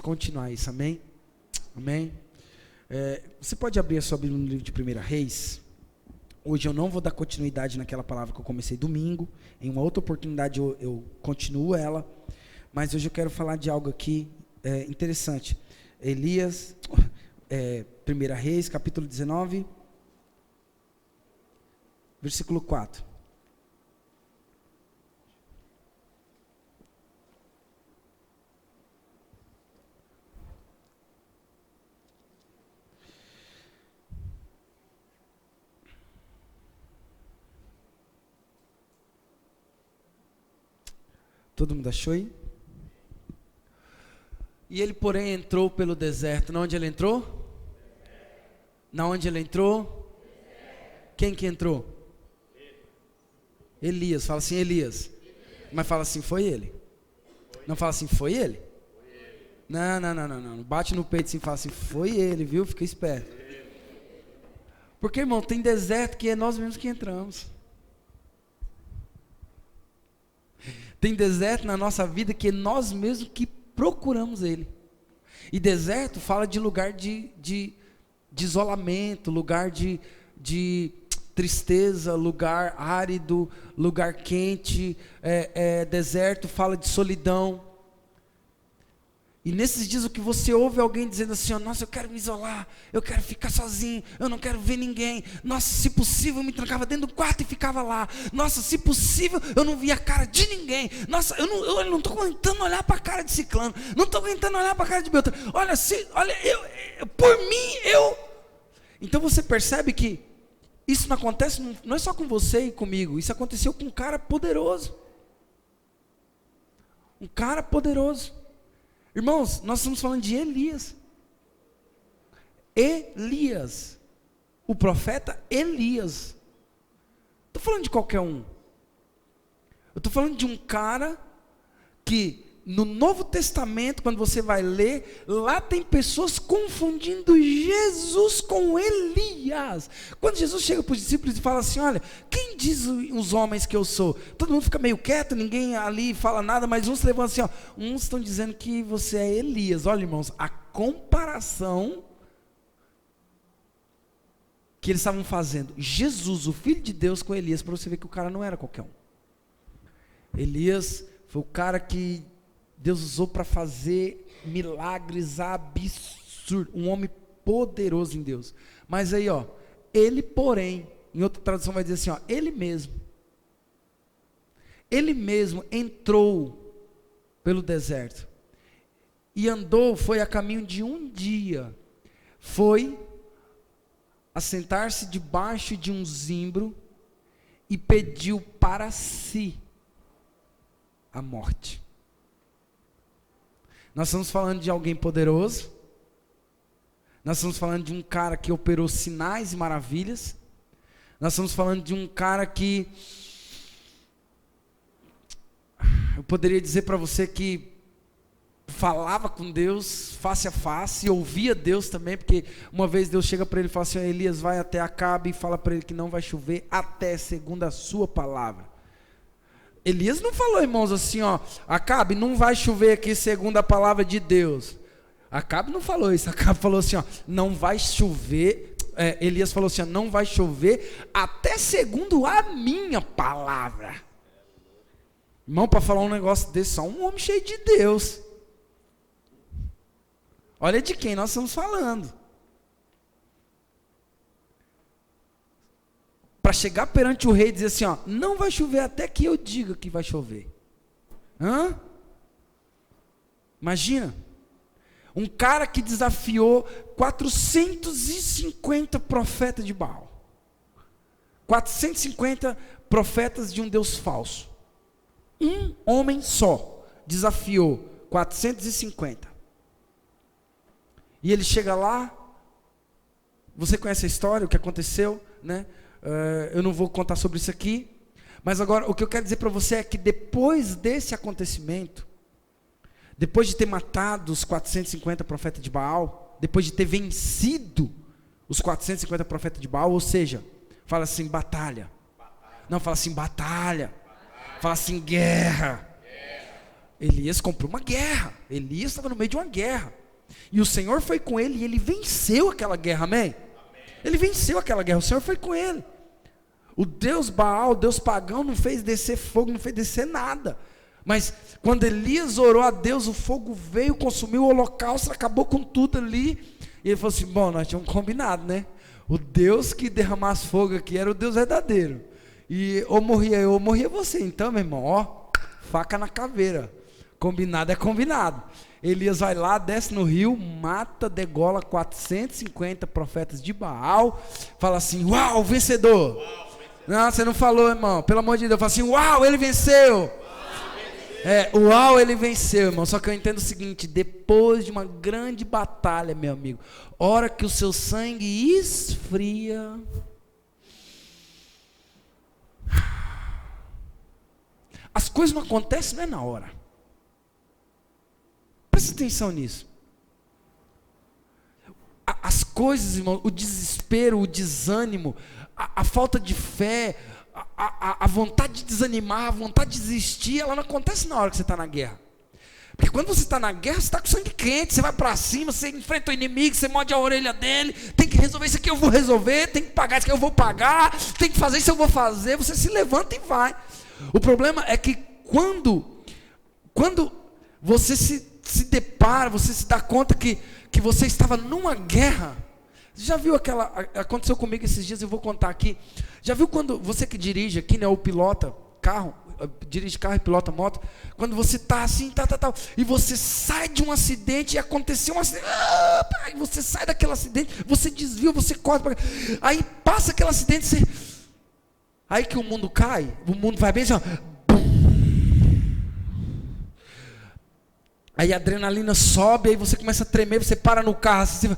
juntos continuar isso, amém? Amém? Você pode abrir a sua Bíblia no livro de 1 Reis. Hoje eu não vou dar continuidade naquela palavra que eu comecei domingo. Em uma outra oportunidade eu continuo ela. Mas hoje eu quero falar de algo aqui interessante. 1 Reis, capítulo 19, versículo 4. Todo mundo achou aí? E ele, porém, entrou pelo deserto. Na onde ele entrou? Na onde ele entrou? Quem que entrou? Elias. Fala assim, Elias. Mas fala assim, foi ele. Não fala assim, foi ele? Não. Bate no peito assim e fala assim, foi ele, viu? Fica esperto. Porque, irmão, tem deserto que é nós mesmos que entramos. Tem deserto na nossa vida que é nós mesmos que procuramos ele. E deserto fala de lugar de isolamento, lugar de tristeza, lugar árido, lugar quente. Deserto fala de solidão. E nesses dias o que você ouve é alguém dizendo assim, nossa, eu quero me isolar, eu quero ficar sozinho, eu não quero ver ninguém. Nossa, se possível eu me trancava dentro do quarto e ficava lá. Nossa, se possível eu não via a cara de ninguém. Nossa, eu não estou aguentando olhar para a cara de ciclano, não estou aguentando olhar para a cara de Beltrano. Olha, por mim, Então você percebe que isso não acontece, não é só com você e comigo, isso aconteceu com um cara poderoso. Um cara poderoso. Irmãos, nós estamos falando de Elias. Elias. O profeta Elias. Não estou falando de qualquer um. Eu estou falando de um cara que no Novo Testamento, quando você vai ler, lá tem pessoas confundindo Jesus com Elias. Quando Jesus chega para os discípulos e fala assim, olha, quem diz os homens que eu sou? Todo mundo fica meio quieto, ninguém ali fala nada, mas uns levantam assim, uns estão dizendo que você é Elias. Olha, irmãos, a comparação que eles estavam fazendo, Jesus, o Filho de Deus, com Elias, para você ver que o cara não era qualquer um. Elias foi o cara que Deus usou para fazer milagres absurdos, um homem poderoso em Deus. Mas aí, ele, porém, em outra tradução vai dizer assim, ele mesmo entrou pelo deserto e foi a caminho de um dia, foi assentar-se debaixo de um zimbro e pediu para si a morte. Nós estamos falando de alguém poderoso. Nós estamos falando de um cara que operou sinais e maravilhas. Nós estamos falando de um cara que eu poderia dizer para você que falava com Deus face a face, ouvia Deus também, porque uma vez Deus chega para ele e fala assim, Elias, vai até Acabe e fala para ele que não vai chover até segundo a sua palavra. Elias não falou, irmãos, assim, Acabe, não vai chover aqui segundo a palavra de Deus. Acabe não falou isso, Acabe falou assim, não vai chover, Elias falou assim, não vai chover até segundo a minha palavra. Irmão, para falar um negócio desse, só um homem cheio de Deus. Olha de quem nós estamos falando. Para chegar perante o rei e dizer assim, não vai chover até que eu diga que vai chover. Imagina, um cara que desafiou 450 profetas de Baal, 450 profetas de um Deus falso, um homem só desafiou 450, e ele chega lá, você conhece a história, o que aconteceu, né? Eu não vou contar sobre isso aqui, mas agora o que eu quero dizer para você é que depois desse acontecimento, depois de ter matado os 450 profetas de Baal, depois de ter vencido os 450 profetas de Baal, ou seja, fala assim, batalha. Não, fala assim, batalha. Fala assim, guerra. Elias comprou uma guerra. Elias estava no meio de uma guerra. E o Senhor foi com ele e ele venceu aquela guerra, amém? Ele venceu aquela guerra, o Senhor foi com ele. O Deus Baal, o Deus pagão, não fez descer fogo, não fez descer nada. Mas quando Elias orou a Deus, o fogo veio, consumiu o holocausto, acabou com tudo ali. E ele falou assim: bom, nós tínhamos combinado, né? O Deus que derramasse fogo aqui era o Deus verdadeiro. E ou morria eu, ou morria você. Então, meu irmão, ó, faca na caveira. Combinado é combinado. Elias vai lá, desce no rio, mata, degola 450 profetas de Baal. Fala assim: uau, vencedor. Não, você não falou, irmão. Pelo amor de Deus, fala assim: uau, ele venceu. Uau, ele venceu, irmão. Só que eu entendo o seguinte: depois de uma grande batalha, meu amigo, hora que o seu sangue esfria, as coisas não acontecem, não é na hora. Presta atenção nisso. As coisas, irmão, o desespero, o desânimo, a falta de fé, a vontade de desanimar, a vontade de desistir, ela não acontece na hora que você está na guerra. Porque quando você está na guerra, você está com sangue quente, você vai para cima, você enfrenta o inimigo, você morde a orelha dele, tem que resolver isso aqui, eu vou resolver, tem que pagar isso aqui, eu vou pagar, tem que fazer isso, eu vou fazer. Você se levanta e vai. O problema é que quando você se depara, você se dá conta que você estava numa guerra. Você já viu aconteceu comigo esses dias, eu vou contar aqui. Já viu quando você que dirige aqui, né, ou pilota carro, dirige carro e pilota moto, quando você está assim, e você sai de um acidente, e aconteceu um acidente, e você sai daquele acidente, você desvia, você corre, aí passa aquele acidente, aí que o mundo cai, o mundo vai bem assim, ó, aí a adrenalina sobe, aí você começa a tremer, você para no carro, assim,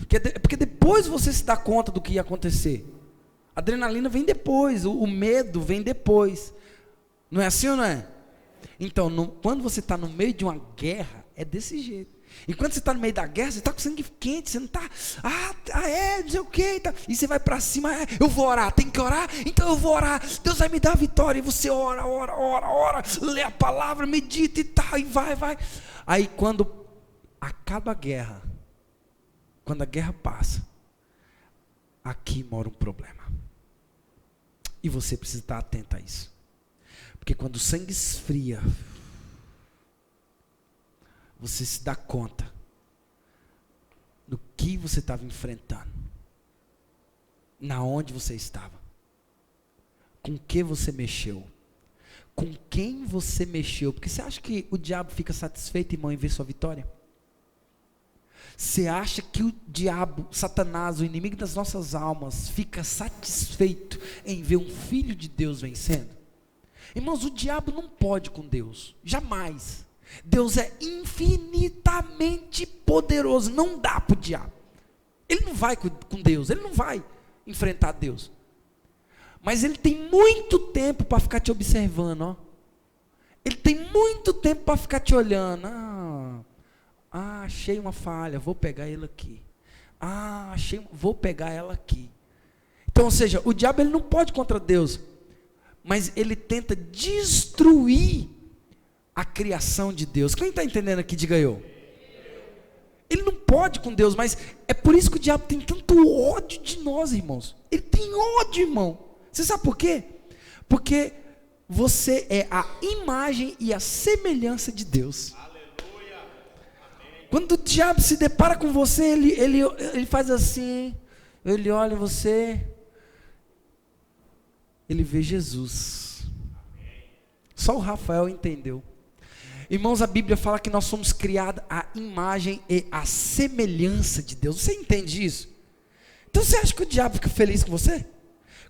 porque depois você se dá conta do que ia acontecer. A adrenalina vem depois, o medo vem depois. Não é assim ou não é? Então, quando você está no meio de uma guerra, é desse jeito. Enquanto você está no meio da guerra, você está com sangue quente, você não está, não sei o que, e você vai para cima, eu vou orar, tem que orar, então eu vou orar, Deus vai me dar a vitória, e você ora, lê a palavra, medita e tal, e vai. Aí quando acaba a guerra, quando a guerra passa, aqui mora um problema. E você precisa estar atento a isso. Porque quando o sangue esfria, você se dá conta do que você estava enfrentando, na onde você estava, com que você mexeu, com quem você mexeu. Porque você acha que o diabo fica satisfeito, irmão, em ver sua vitória? Você acha que o diabo, Satanás, o inimigo das nossas almas, fica satisfeito em ver um filho de Deus vencendo? Irmãos, o diabo não pode com Deus, jamais. Deus é infinitamente poderoso, não dá para o diabo. Ele não vai com Deus, ele não vai enfrentar Deus. Mas ele tem muito tempo para ficar te observando, ó. Ele tem muito tempo para ficar te olhando. Achei uma falha, vou pegar ele aqui. Vou pegar ela aqui. Então, ou seja, o diabo ele não pode contra Deus, mas ele tenta destruir a criação de Deus. Quem está entendendo aqui, diga eu. Ele não pode com Deus, mas é por isso que o diabo tem tanto ódio de nós, irmãos. Ele tem ódio, irmão. Você sabe por quê? Porque você é a imagem e a semelhança de Deus. Quando o diabo se depara com você, ele faz assim, ele olha em você, ele vê Jesus. Só o Rafael entendeu. Irmãos, a Bíblia fala que nós somos criados à imagem e à semelhança de Deus. Você entende isso? Então você acha que o diabo fica feliz com você?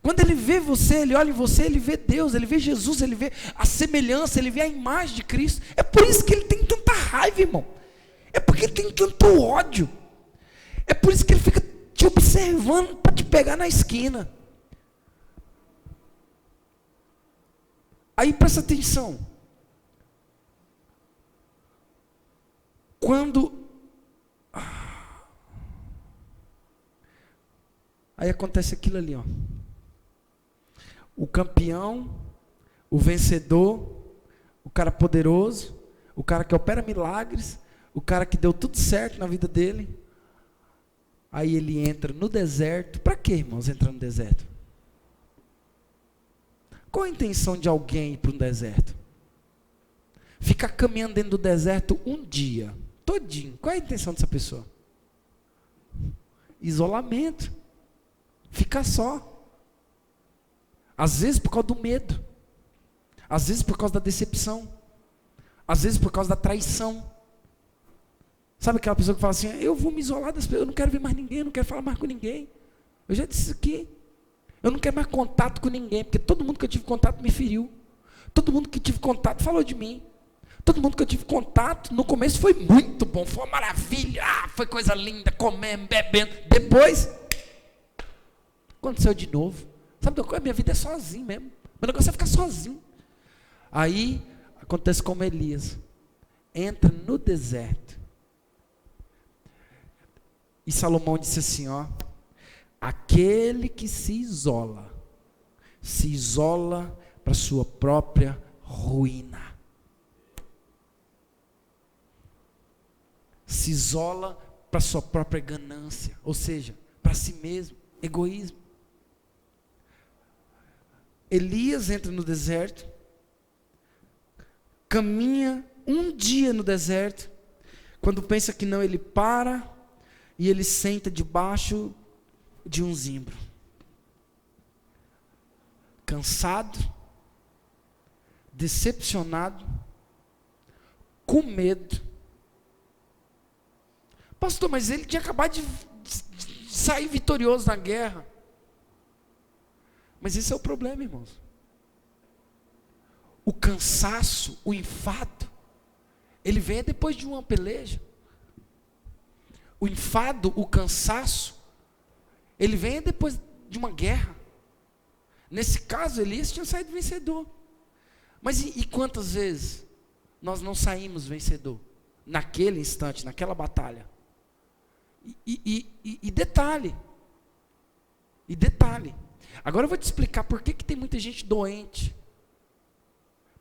Quando ele vê você, ele olha em você, ele vê Deus, ele vê Jesus, ele vê a semelhança, ele vê a imagem de Cristo. É por isso que ele tem tanta raiva, irmão. É porque ele tem tanto ódio. É por isso que ele fica te observando para te pegar na esquina. Aí presta atenção. Aí acontece aquilo ali, ó. O campeão, o vencedor, o cara poderoso, o cara que opera milagres, o cara que deu tudo certo na vida dele. Aí ele entra no deserto. Para quê, irmãos, entrar no deserto? Qual a intenção de alguém ir para um deserto? Ficar caminhando dentro do deserto um dia, todinho. Qual é a intenção dessa pessoa? Isolamento. Ficar só. Às vezes por causa do medo. Às vezes por causa da decepção. Às vezes por causa da traição. Sabe aquela pessoa que fala assim, eu vou me isolar das pessoas, eu não quero ver mais ninguém, eu não quero falar mais com ninguém. Eu já disse isso aqui. Eu não quero mais contato com ninguém, porque todo mundo que eu tive contato me feriu. Todo mundo que tive contato falou de mim. Todo mundo que eu tive contato, no começo foi muito bom, foi uma maravilha, foi coisa linda, comendo, bebendo. Depois, aconteceu de novo. Sabe uma coisa? Minha vida é sozinho mesmo. Meu negócio é ficar sozinho. Aí, acontece como Elias. Entra no deserto. E Salomão disse assim, ó. Aquele que se isola para sua própria ruína. Se isola para sua própria ganância, ou seja, para si mesmo, egoísmo. Elias entra no deserto, caminha um dia no deserto, quando pensa que não, ele para e ele senta debaixo de um zimbro, cansado, decepcionado, com medo. Pastor, mas ele tinha acabado de sair vitorioso na guerra. Mas esse é o problema, irmãos. O cansaço, o enfado, ele vem depois de uma peleja. O enfado, o cansaço, ele vem depois de uma guerra. Nesse caso, Elias tinha saído vencedor. Mas e quantas vezes nós não saímos vencedor? Naquele instante, naquela batalha. E detalhe. Agora eu vou te explicar por que tem muita gente doente.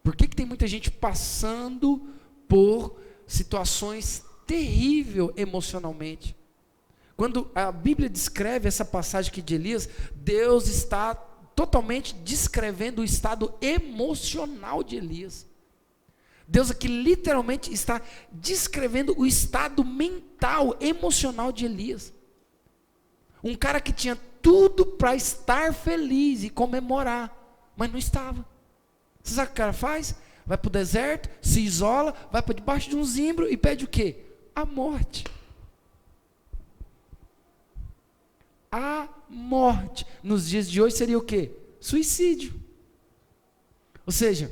Por que tem muita gente passando por situações terríveis emocionalmente. Quando a Bíblia descreve essa passagem aqui de Elias, Deus está totalmente descrevendo o estado emocional de Elias. Deus aqui literalmente está descrevendo o estado mental, emocional de Elias. Um cara que tinha tudo para estar feliz e comemorar, mas não estava. Você sabe o que o cara faz? Vai para o deserto, se isola, vai para debaixo de um zimbro e pede o quê? A morte. A morte. Nos dias de hoje seria o quê? Suicídio. Ou seja,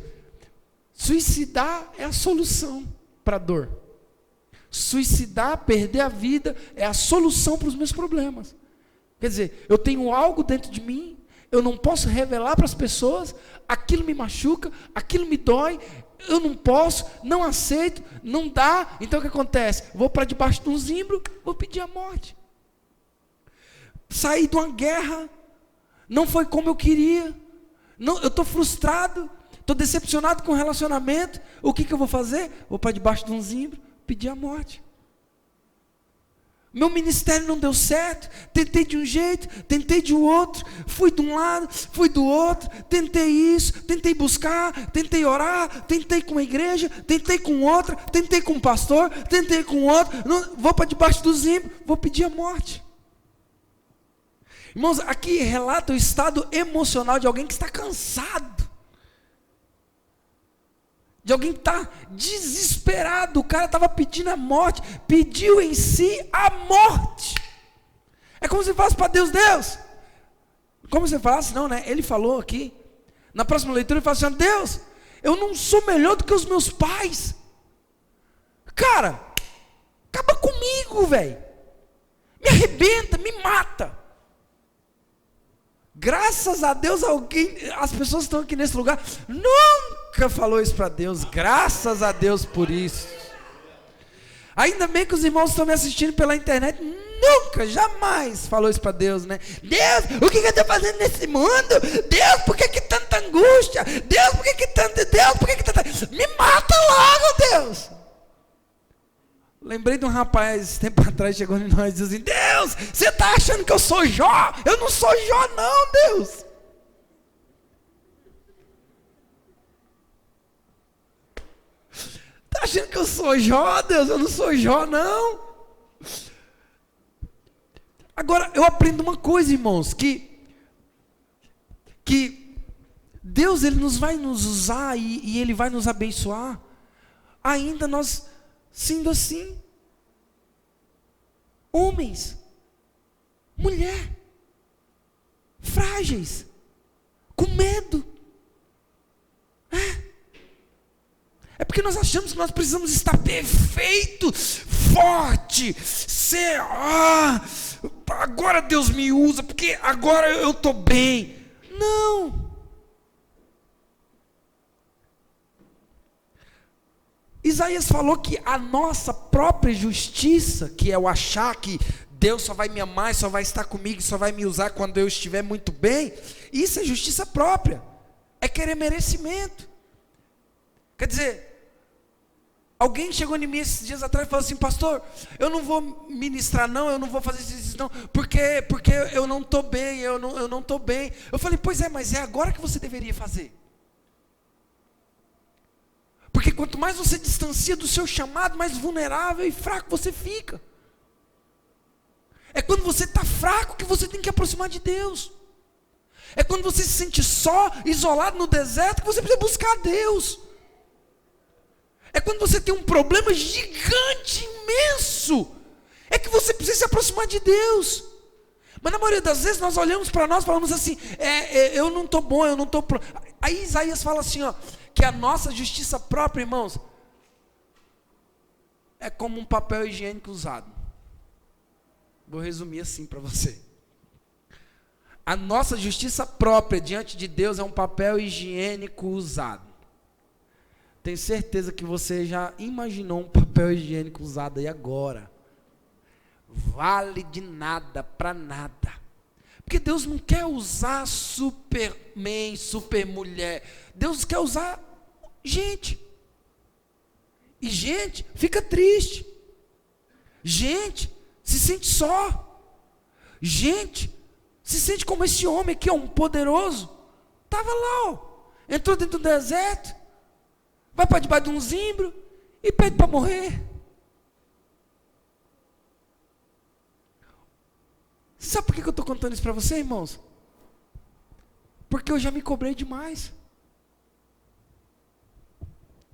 suicidar é a solução para a dor. Suicidar, perder a vida, é a solução para os meus problemas. Quer dizer, eu tenho algo dentro de mim, eu não posso revelar para as pessoas, aquilo me machuca, aquilo me dói, eu não posso, não aceito, não dá. Então o que acontece? Vou para debaixo de um zimbro, vou pedir a morte. Saí de uma guerra, não foi como eu queria, não, eu estou frustrado, estou decepcionado com o relacionamento. O que eu vou fazer? Vou para debaixo de um zimbro, pedir a morte. Meu ministério não deu certo, tentei de um jeito, tentei de outro, fui de um lado, fui do outro, tentei isso, tentei buscar, tentei orar, tentei com a igreja, tentei com outra, tentei com um pastor, tentei com outro, vou para debaixo do zimbro, vou pedir a morte. Irmãos, aqui relata o estado emocional de alguém que está cansado, de alguém que está desesperado. O cara estava pedindo a morte, pediu em si a morte. É como se falasse para Deus, Deus, como você falasse, não, né? Ele falou aqui, na próxima leitura ele fala assim, Deus, eu não sou melhor do que os meus pais. Cara, acaba comigo, velho, me arrebenta, me mata. Graças a Deus, as pessoas que estão aqui nesse lugar nunca falou isso para Deus. Graças a Deus por isso. Ainda bem que os irmãos estão me assistindo pela internet, nunca, jamais falou isso para Deus, né? Deus, o que eu estou fazendo nesse mundo? Deus, por que tanta angústia? Deus, por que tanta... Deus, por que tanta... Me mata logo, Deus! Lembrei de um rapaz, tempo atrás, chegou em nós e disse assim: Deus, você está achando que eu sou Jó? Eu não sou Jó não, Deus. Está achando que eu sou Jó, Deus? Eu não sou Jó não. Agora, eu aprendo uma coisa, irmãos, que Deus, Ele vai nos usar e Ele vai nos abençoar, ainda nós sendo assim, homens, mulher, frágeis, com medo. É porque nós achamos que nós precisamos estar perfeito, forte, ser, agora Deus me usa, porque agora eu estou bem. Não. Isaías falou que a nossa própria justiça, que é o achar que Deus só vai me amar, só vai estar comigo, só vai me usar quando eu estiver muito bem, isso é justiça própria, é querer merecimento. Quer dizer, alguém chegou em mim esses dias atrás e falou assim: pastor, eu não vou ministrar não, eu não vou fazer isso não, porque eu não estou bem, eu não estou bem. Eu falei: pois é, mas é agora que você deveria fazer. Porque quanto mais você distancia do seu chamado, mais vulnerável e fraco você fica. É quando você está fraco que você tem que aproximar de Deus. É quando você se sente só, isolado no deserto, que você precisa buscar a Deus. É quando você tem um problema gigante, imenso, é que você precisa se aproximar de Deus. Mas na maioria das vezes nós olhamos para nós e falamos assim: eu não estou bom, eu não estou pronto. Aí Isaías fala assim, que a nossa justiça própria, irmãos, é como um papel higiênico usado. Vou resumir assim para você. A nossa justiça própria diante de Deus é um papel higiênico usado. Tenho certeza que você já imaginou um papel higiênico usado aí agora. Vale de nada para nada. Porque Deus não quer usar superman, supermulher. Deus quer usar gente. E gente fica triste. Gente se sente só. Gente se sente como esse homem aqui, um poderoso. Estava lá, entrou dentro do deserto, vai para debaixo de um zimbro e pede para morrer. Sabe por que eu estou contando isso para você, irmãos? Porque eu já me cobrei demais.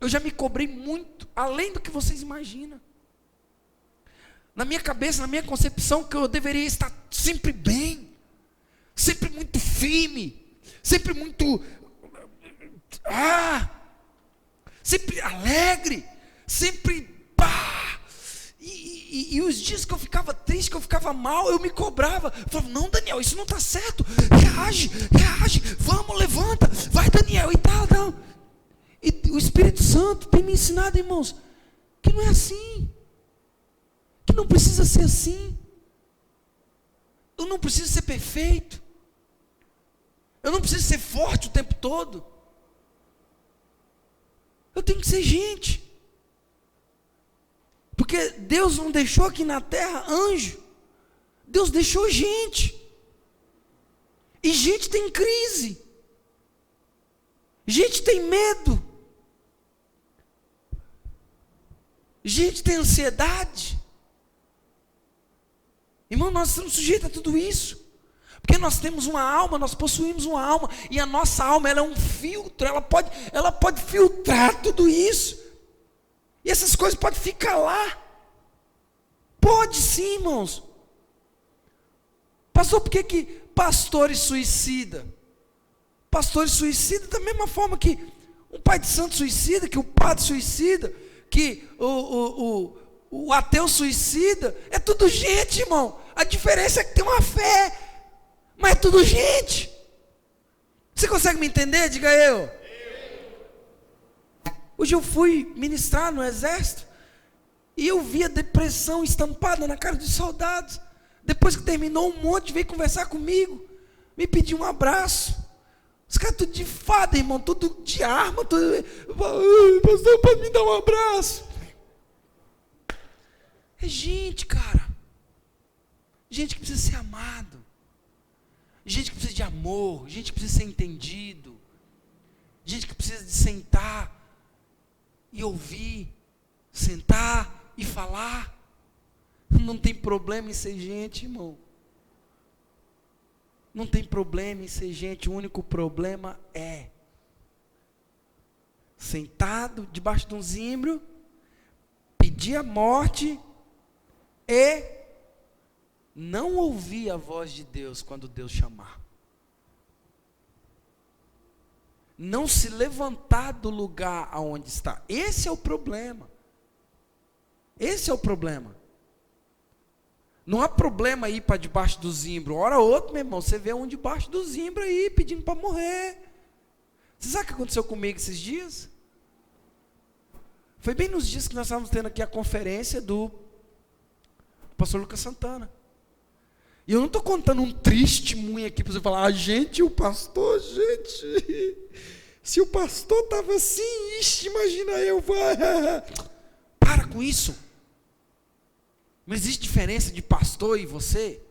Eu já me cobrei muito, além do que vocês imaginam. Na minha cabeça, na minha concepção, que eu deveria estar sempre bem, sempre muito firme, sempre muito, sempre alegre, sempre, e os dias que eu ficava triste, que eu ficava mal, eu me cobrava. Eu falava: não, Daniel, isso não está certo, reage, vamos, levanta, vai, Daniel, e tal, não. E o Espírito Santo tem me ensinado, irmãos, que não é assim, que não precisa ser assim. Eu não preciso ser perfeito, eu não preciso ser forte o tempo todo, eu tenho que ser gente. Porque Deus não deixou aqui na terra anjo, Deus deixou gente. E gente tem crise, gente tem medo, gente tem ansiedade. Irmão, nós estamos sujeitos a tudo isso. Porque nós temos uma alma, nós possuímos uma alma, e a nossa alma, ela é um filtro, ela pode filtrar tudo isso. E essas coisas podem ficar lá. Pode sim, irmãos. Pastor, por que pastores suicida? Pastores suicida da mesma forma que um pai de santo suicida, que o padre suicida, que o ateu suicida. É tudo gente, irmão. A diferença é que tem uma fé, mas é tudo gente. Você consegue me entender? Diga eu. Hoje eu fui ministrar no exército e eu vi a depressão estampada na cara dos soldados. Depois que terminou um monte, veio conversar comigo, me pediu um abraço. Os caras tudo de fada, irmão, tudo de arma, tudo. Pastor, pode me dar um abraço? É gente, cara. Gente que precisa ser amado. Gente que precisa de amor. Gente que precisa ser entendido. Gente que precisa de sentar e ouvir. Sentar e falar. Não tem problema em ser gente, irmão. Não tem problema em ser gente. O único problema é sentado debaixo de um zimbro, pedir a morte e não ouvir a voz de Deus quando Deus chamar. Não se levantar do lugar aonde está. Esse é o problema. Esse é o problema. Não há problema ir para debaixo do zimbro. Hora ou outra, meu irmão, você vê um debaixo do zimbro aí, pedindo para morrer. Você sabe o que aconteceu comigo esses dias? Foi bem nos dias que nós estávamos tendo aqui a conferência do pastor Lucas Santana. E eu não estou contando um triste testemunho aqui para você falar, gente, o pastor, gente, se o pastor estava assim, ixi, imagina eu, vai. Para com isso. Não existe diferença de pastor e você.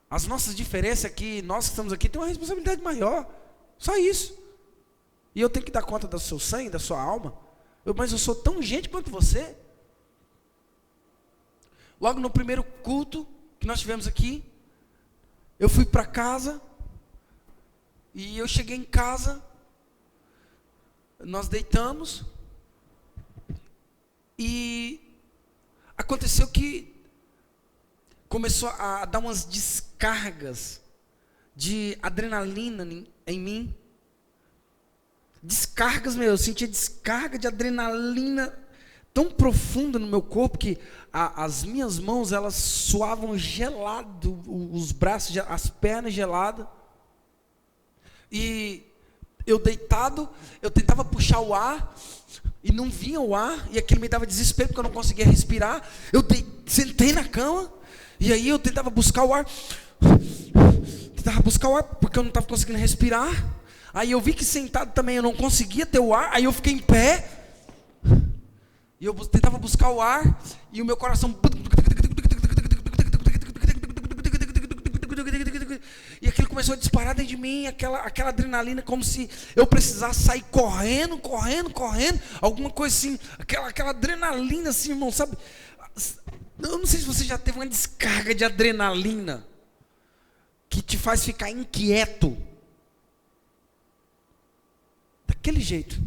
As nossas diferenças é que nós que estamos aqui temos uma responsabilidade maior. Só isso. E eu tenho que dar conta do seu sangue, da sua alma. Mas eu sou tão gente quanto você. Logo no primeiro culto que nós tivemos aqui, eu fui para casa. E eu cheguei em casa. Nós deitamos. E aconteceu que começou a dar umas descargas de adrenalina em mim. Descargas, eu sentia descarga de adrenalina tão profunda no meu corpo que as minhas mãos, elas suavam gelado, os braços, as pernas geladas. E eu deitado, eu tentava puxar o ar e não vinha o ar, e aquilo me dava desespero porque eu não conseguia respirar. Eu sentei na cama e aí eu tentava buscar o ar porque eu não estava conseguindo respirar. Aí eu vi que sentado também eu não conseguia ter o ar, aí eu fiquei em pé e eu tentava buscar o ar e o meu coração, e aquilo começou a disparar dentro de mim, aquela adrenalina, como se eu precisasse sair correndo, alguma coisa assim, aquela adrenalina assim, irmão, sabe? Eu não sei se você já teve uma descarga de adrenalina que te faz ficar inquieto. Daquele jeito.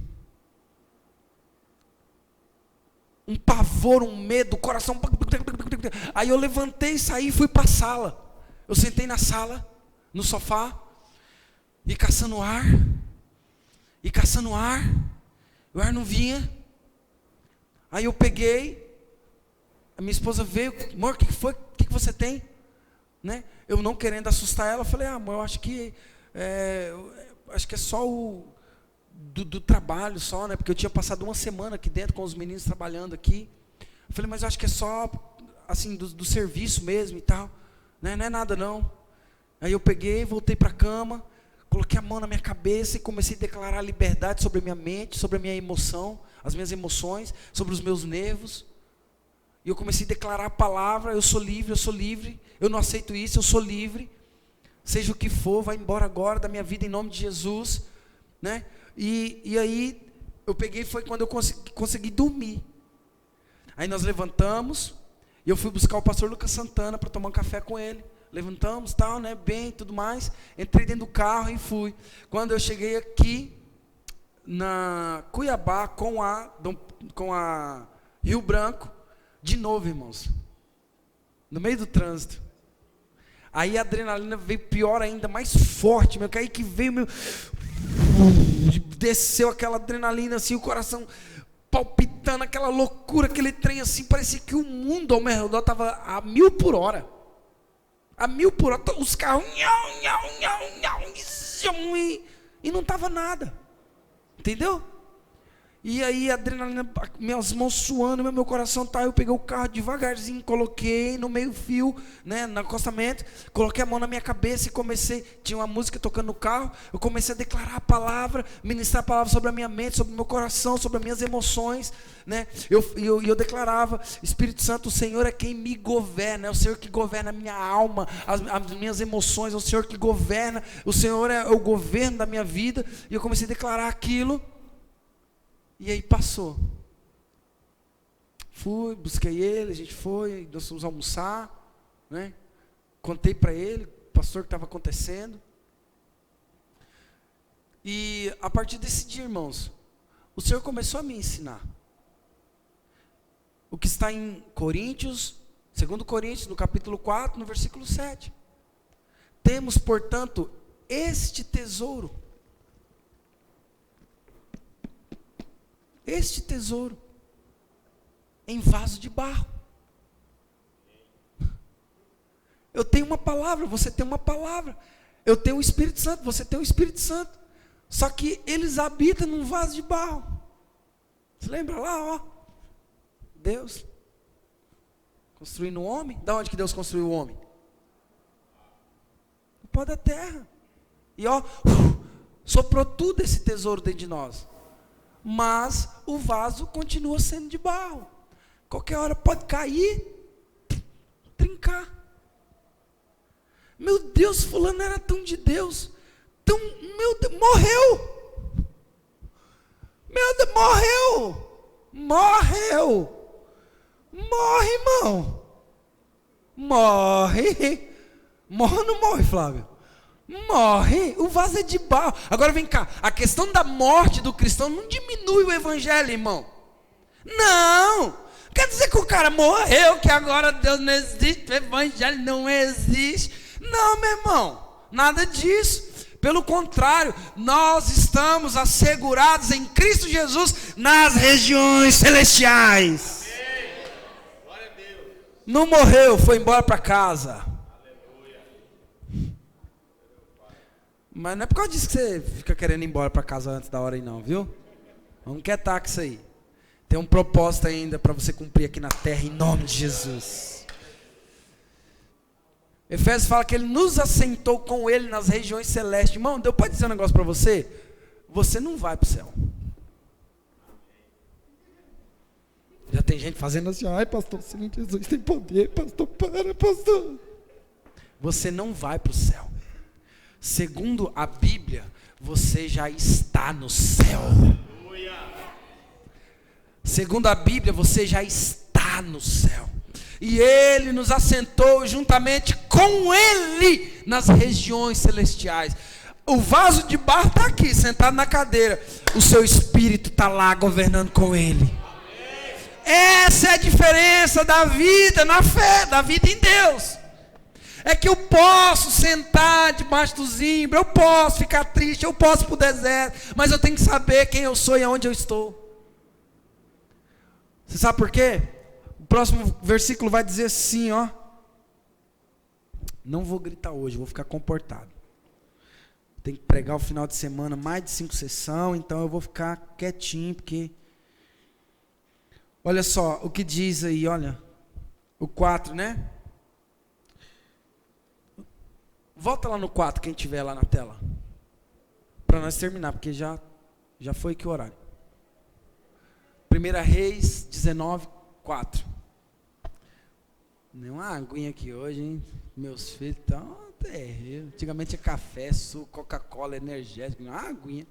Um pavor, um medo, o coração. Aí eu levantei, saí e fui para a sala. Eu sentei na sala, no sofá, e caçando ar, o ar não vinha. Aí eu peguei, a minha esposa veio, amor, o que foi? O que você tem? Né? Eu não querendo assustar ela, falei, amor, eu acho que é só do trabalho só, né? Porque eu tinha passado uma semana aqui dentro com os meninos trabalhando aqui. Eu falei, mas eu acho que é só assim do serviço mesmo e tal. Não é nada não. Aí eu peguei, voltei para a cama, coloquei a mão na minha cabeça e comecei a declarar liberdade sobre a minha mente, sobre a minha emoção, as minhas emoções, sobre os meus nervos. E eu comecei a declarar a palavra, eu sou livre, eu não aceito isso, eu sou livre. Seja o que for, vai embora agora da minha vida em nome de Jesus, né? E aí eu peguei, foi quando eu consegui dormir. Aí nós levantamos e eu fui buscar o pastor Lucas Santana para tomar um café com ele. Levantamos, tal, né, bem, tudo mais. Entrei dentro do carro e fui. Quando eu cheguei aqui na Cuiabá com a Rio Branco, de novo, irmãos, no meio do trânsito. Aí a adrenalina veio pior ainda, mais forte, meu, que aí que veio meu, desceu aquela adrenalina assim, o coração palpitando, aquela loucura, aquele trem assim, parecia que o mundo ao meu redor estava a 1000 por hora. A 1000 por hora, os carros e não estava nada. Entendeu? E aí a adrenalina, minhas mãos suando, meu coração tá, eu peguei o carro devagarzinho, coloquei no meio fio, né, no acostamento, coloquei a mão na minha cabeça e comecei, tinha uma música tocando no carro, eu comecei a declarar a palavra, ministrar a palavra sobre a minha mente, sobre o meu coração, sobre as minhas emoções, né, eu declarava, Espírito Santo, o Senhor é quem me governa, é o Senhor que governa a minha alma, as minhas emoções, é o Senhor que governa, o Senhor é o governo da minha vida, e eu comecei a declarar aquilo. E aí passou. Fui, busquei ele, a gente foi, nós fomos almoçar, né? Contei para ele, pastor, o que estava acontecendo. E a partir desse dia, irmãos, o Senhor começou a me ensinar. O que está em Coríntios, 2 Coríntios, no capítulo 4, no versículo 7. Temos, portanto, este tesouro em vaso de barro. Eu tenho uma palavra, você tem uma palavra. Eu tenho o Espírito Santo, você tem o Espírito Santo. Só que eles habitam num vaso de barro. Você lembra lá, ó? Deus construindo o homem. Da onde que Deus construiu o homem? Do pó da terra. E ó, soprou tudo esse tesouro dentro de nós. Mas o vaso continua sendo de barro. Qualquer hora pode cair, trincar. Meu Deus, fulano era tão de Deus. Tão, meu Deus, morreu. Meu Deus, morreu. Morre, irmão. Morre ou não morre, Flávio? Morre, o vaso é de barro. Agora vem cá, a questão da morte do cristão não diminui o evangelho, irmão. Não, quer dizer que o cara morreu, que agora Deus não existe, o evangelho não existe. Não, meu irmão, nada disso. Pelo contrário, nós estamos assegurados em Cristo Jesus nas regiões celestiais. Glória a Deus. Não morreu, foi embora para casa. Mas não é por causa disso que você fica querendo ir embora para casa antes da hora aí não, viu? Vamos quietar com isso aí. Tem um propósito ainda para você cumprir aqui na terra, em nome de Jesus. Efésios fala que ele nos assentou com ele nas regiões celestes. Irmão, Deus pode dizer um negócio para você? Você não vai para o céu. Já tem gente fazendo assim, ai pastor, o Senhor Jesus tem poder, pastor, para, pastor. Você não vai para o céu. Segundo a Bíblia, você já está no céu. Segundo a Bíblia, você já está no céu. E Ele nos assentou juntamente com Ele nas regiões celestiais. O vaso de barro está aqui, sentado na cadeira. O seu espírito está lá governando com Ele. Essa é a diferença da vida na fé, da vida em Deus. É que eu posso sentar debaixo do zimbro, eu posso ficar triste, eu posso ir para o deserto, mas eu tenho que saber quem eu sou e aonde eu estou. Você sabe por quê? O próximo versículo vai dizer assim, ó. Não vou gritar hoje, vou ficar comportado. Tem que pregar o final de semana, mais de 5 sessões, então eu vou ficar quietinho, porque... Olha só o que diz aí, olha. O 4, né? Volta lá no 4, quem tiver lá na tela. Para nós terminar, porque já foi que o horário. 1 Reis 19, 4. Nenhuma aguinha aqui hoje, hein? Meus filhos estão terrível. Antigamente é café, suco, Coca-Cola, energético, uma aguinha.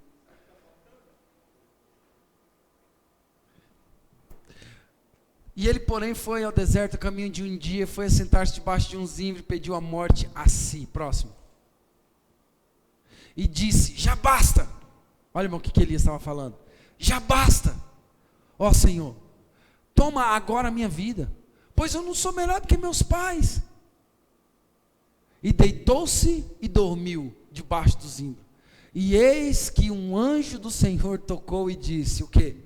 E ele, porém, foi ao deserto a caminho de um dia, foi assentar-se debaixo de um zimbro e pediu a morte a si. Próximo. E disse, já basta. Olha, irmão, o que Elias estava falando. Já basta. Ó Senhor, toma agora a minha vida, pois eu não sou melhor do que meus pais. E deitou-se e dormiu debaixo do zimbro. E eis que um anjo do Senhor tocou e disse, o quê?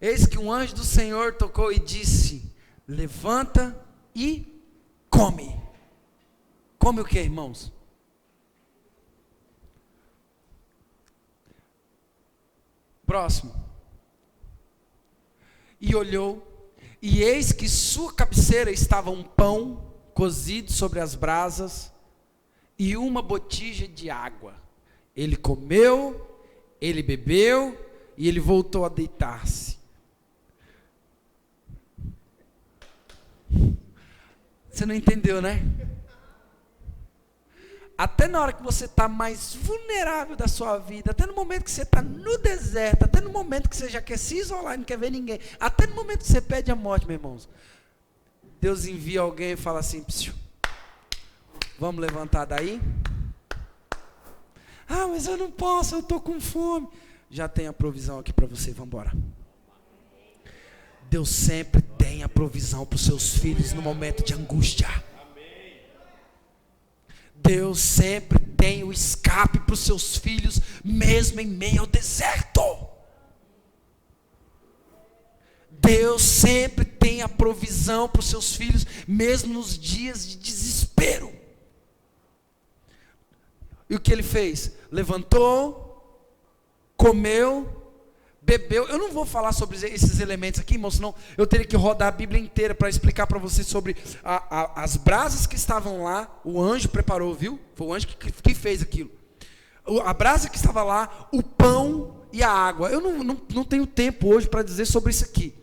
Eis que um anjo do Senhor tocou e disse: levanta e come. Come o que, irmãos? Próximo. E olhou, e eis que sua cabeceira estava um pão cozido sobre as brasas e uma botija de água. Ele comeu, ele bebeu e ele voltou a deitar-se. Você não entendeu, né? Até na hora que você está mais vulnerável da sua vida, até no momento que você está no deserto, até no momento que você já quer se isolar e não quer ver ninguém, até no momento que você pede a morte, meus irmãos, Deus envia alguém e fala assim: vamos levantar daí? Ah, mas eu não posso, eu estou com fome. Já tem a provisão aqui para você, vamos embora. Deus sempre tem a provisão para os seus filhos no momento de angústia. Deus sempre tem o escape para os seus filhos, mesmo em meio ao deserto. Deus sempre tem a provisão para os seus filhos, mesmo nos dias de desespero. E o que ele fez? Levantou, comeu, bebeu. Eu não vou falar sobre esses elementos aqui, irmão, senão eu teria que rodar a Bíblia inteira para explicar para você sobre as brasas que estavam lá. O anjo preparou, viu? Foi o anjo que fez aquilo. A brasa que estava lá, o pão e a água. Eu não tenho tempo hoje para dizer sobre isso aqui.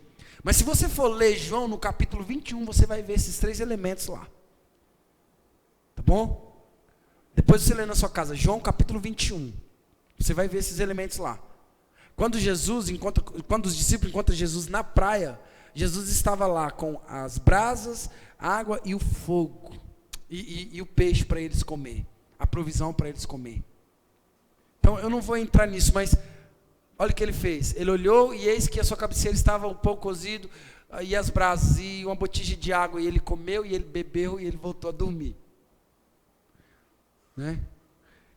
Mas se você for ler João no capítulo 21, você vai ver esses 3 elementos lá. Tá bom? Depois você lê na sua casa, João capítulo 21. Você vai ver esses elementos lá. Quando os discípulos encontram Jesus na praia, Jesus estava lá com as brasas, a água e o fogo. E o peixe para eles comer. A provisão para eles comer. Então eu não vou entrar nisso, mas olha o que ele fez. Ele olhou e eis que a sua cabeceira estava um pão cozido, e as brasas, e uma botija de água. E ele comeu, e ele bebeu, e ele voltou a dormir. Né?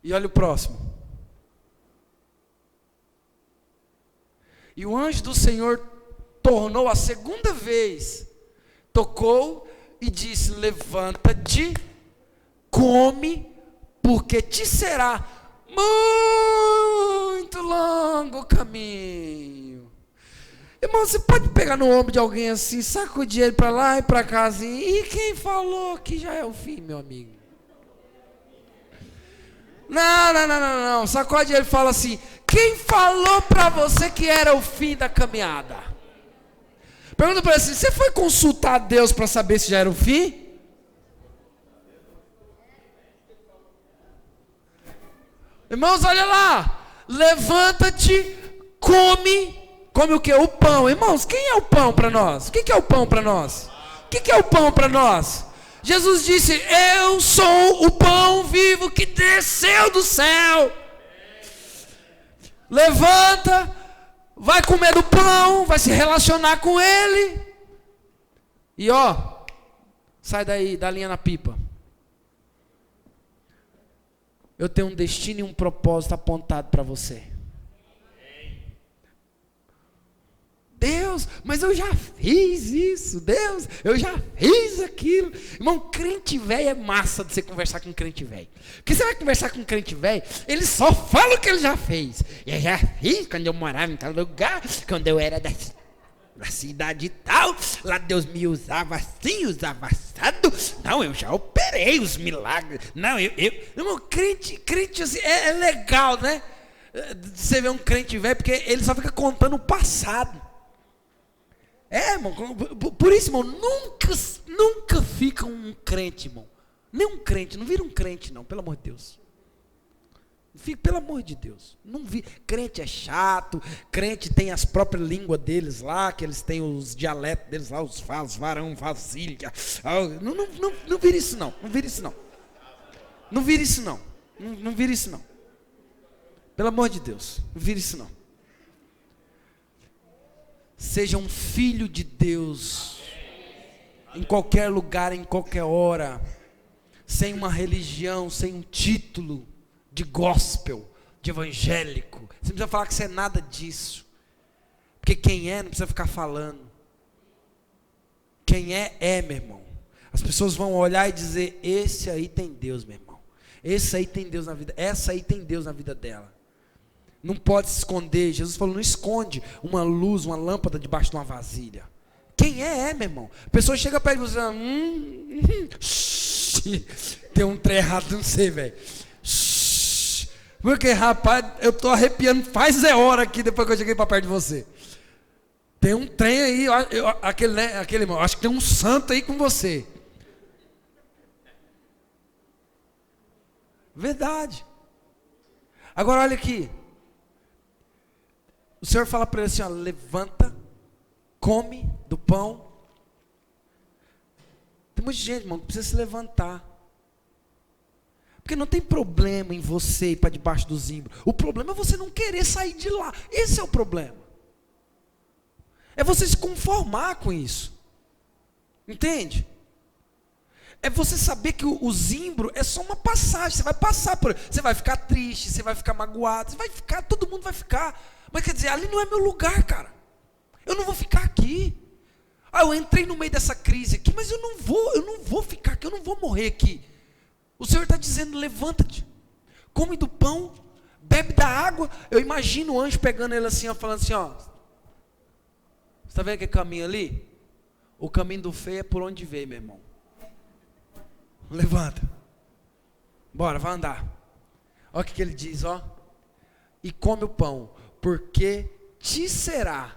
E olha o próximo. E o anjo do Senhor tornou a segunda vez, tocou e disse: levanta-te, come, porque te será muito longo o caminho. Irmão, você pode pegar no ombro de alguém assim, sacudir ele para lá e para cá assim, e quem falou que já é o fim, meu amigo? Não, sacode ele e fala assim: quem falou para você que era o fim da caminhada? Pergunta para ele assim: você foi consultar Deus para saber se já era o fim? Irmãos, olha lá, levanta-te, come o que? O pão. Irmãos, quem é o pão para nós? O que é o pão para nós? O que é o pão para nós? Jesus disse: eu sou o pão vivo que desceu do céu. Levanta, vai comer do pão, vai se relacionar com ele. E sai daí, dá linha na pipa. Eu tenho um destino e um propósito apontado para você. Deus, mas eu já fiz isso. Deus, eu já fiz aquilo. Irmão, crente velho é massa de você conversar com crente velho. Porque você vai conversar com crente velho, ele só fala o que ele já fez. Eu já fiz quando eu morava em tal lugar, quando eu era da cidade tal, lá Deus me usava assim, usava assado. Não, eu já operei os milagres. Não, irmão, crente assim, é legal, né? Você vê um crente velho, porque ele só fica contando o passado. Irmão, por isso, irmão, nunca fica um crente, irmão. Nem um crente, não vira um crente não, pelo amor de Deus. Pelo amor de Deus, não vi. Crente é chato, crente tem as próprias línguas deles lá, que eles têm os dialetos deles lá, os faz, varão, vasilha. Não vira isso não, não vira isso não. Não vira isso não, não vira isso não. Pelo amor de Deus, não vira isso não. Seja um filho de Deus, em qualquer lugar, em qualquer hora, sem uma religião, sem um título de gospel, de evangélico. Você não precisa falar que você é nada disso. Porque quem é não precisa ficar falando. Quem é, meu irmão. As pessoas vão olhar e dizer, esse aí tem Deus, meu irmão. Esse aí tem Deus na vida, essa aí tem Deus na vida dela. Não pode se esconder. Jesus falou, não esconde uma luz, uma lâmpada debaixo de uma vasilha. Quem é, meu irmão. A pessoa chega perto de você, tem um trem errado, não sei, velho. Porque, rapaz, eu estou arrepiando faz hora aqui, depois que eu cheguei para perto de você. Tem um trem aí, aquele irmão, acho que tem um santo aí com você. Verdade. Agora olha aqui. O Senhor fala para ele assim, ó, levanta, come do pão. Tem muita gente, irmão, que precisa se levantar. Porque não tem problema em você ir para debaixo do zimbro. O problema é você não querer sair de lá. Esse é o problema. É você se conformar com isso. Entende? É você saber que o zimbro é só uma passagem. Você vai passar por... Você vai ficar triste, você vai ficar magoado, você vai ficar, todo mundo vai ficar. Mas quer dizer, ali não é meu lugar, cara. Eu não vou ficar aqui. Eu entrei no meio dessa crise aqui, mas eu não vou ficar aqui, eu não vou morrer aqui. O Senhor está dizendo, levanta-te, come do pão, bebe da água. Eu imagino o anjo pegando ele assim, ó, falando assim, ó. Você está vendo aquele caminho ali? O caminho do feio é por onde veio, meu irmão. Levanta. Bora, vai andar. Olha o que ele diz, ó. E come o pão, porque te será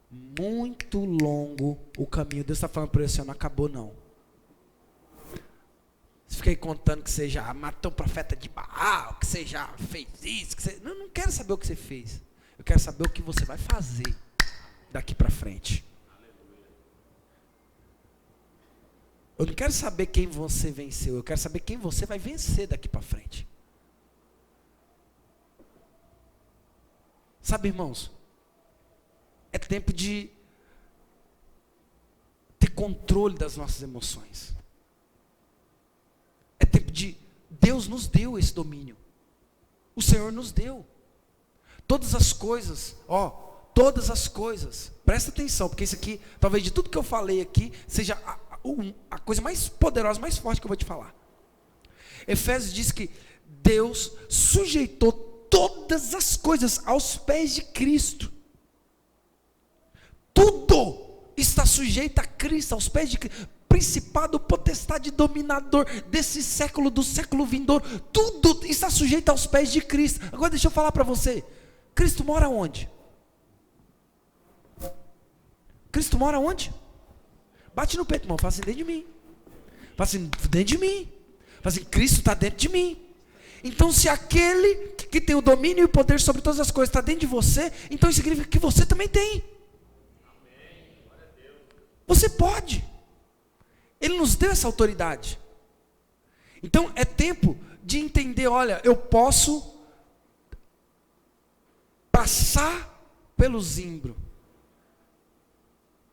muito longo o caminho. Deus está falando para ele assim, não acabou não. Você fica aí contando que você já matou o profeta de Baal, que você já fez isso, que você... Não quero saber o que você fez. Eu quero saber o que você vai fazer daqui para frente. Eu não quero saber quem você venceu, eu quero saber quem você vai vencer daqui para frente. Sabe, irmãos, é tempo de ter controle das nossas emoções. É tempo de... Deus nos deu esse domínio. O Senhor nos deu. Todas as coisas, todas as coisas. Presta atenção, porque isso aqui, talvez de tudo que eu falei aqui, seja a coisa mais poderosa, mais forte que eu vou te falar. Efésios diz que Deus sujeitou todas as coisas aos pés de Cristo. Tudo está sujeito a Cristo, aos pés de Cristo. Principado, potestade, dominador desse século, do século vindouro, tudo está sujeito aos pés de Cristo. Agora deixa eu falar para você, Cristo mora onde? Cristo mora onde? Bate no peito, irmão, fala assim, dentro de mim. Fala assim, dentro de mim. Fala assim, Cristo está dentro de mim. Então se aquele que tem o domínio e o poder sobre todas as coisas está dentro de você, então isso significa que você também tem. Você pode. Ele nos deu essa autoridade. Então é tempo de entender, olha, eu posso passar pelo zimbro,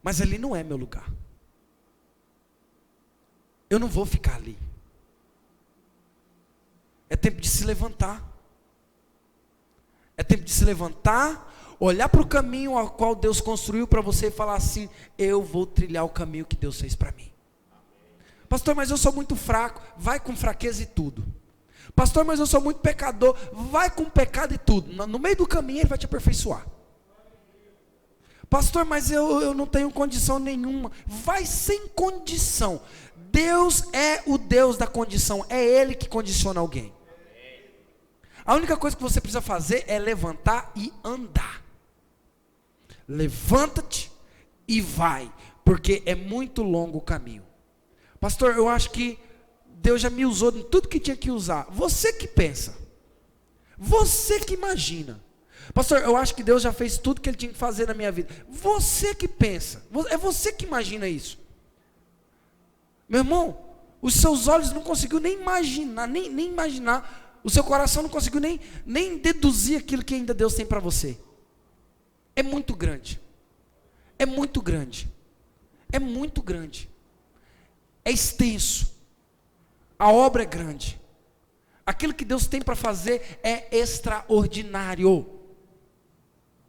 mas ali não é meu lugar. Eu não vou ficar ali. É tempo de se levantar. É tempo de se levantar, olhar para o caminho ao qual Deus construiu para você e falar assim, eu vou trilhar o caminho que Deus fez para mim. Pastor, mas eu sou muito fraco. Vai com fraqueza e tudo. Pastor, mas eu sou muito pecador. Vai com pecado e tudo. No meio do caminho ele vai te aperfeiçoar. Pastor, mas eu não tenho condição nenhuma. Vai sem condição. Deus é o Deus da condição. É Ele que condiciona alguém. A única coisa que você precisa fazer é levantar e andar. Levanta-te e vai. Porque é muito longo o caminho. Pastor, eu acho que Deus já me usou em tudo que tinha que usar. Você que pensa. Você que imagina. Pastor, eu acho que Deus já fez tudo que Ele tinha que fazer na minha vida. Você que pensa. É você que imagina isso. Meu irmão, os seus olhos não conseguiu nem imaginar, nem imaginar. O seu coração não conseguiu nem deduzir aquilo que ainda Deus tem para você. É muito grande. É muito grande. É muito grande. É extenso. A obra é grande. Aquilo que Deus tem para fazer é extraordinário.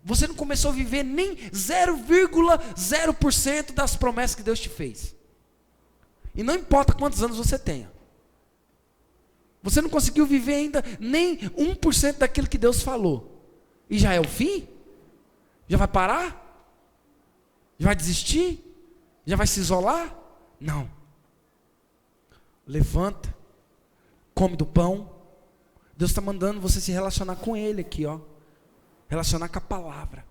Você não começou a viver nem 0,0% das promessas que Deus te fez. E não importa quantos anos você tenha. Você não conseguiu viver ainda nem 1% daquilo que Deus falou. E já é o fim? Já vai parar? Já vai desistir? Já vai se isolar? Não. Levanta. Come do pão. Deus está mandando você se relacionar com Ele aqui, ó. Relacionar com a palavra.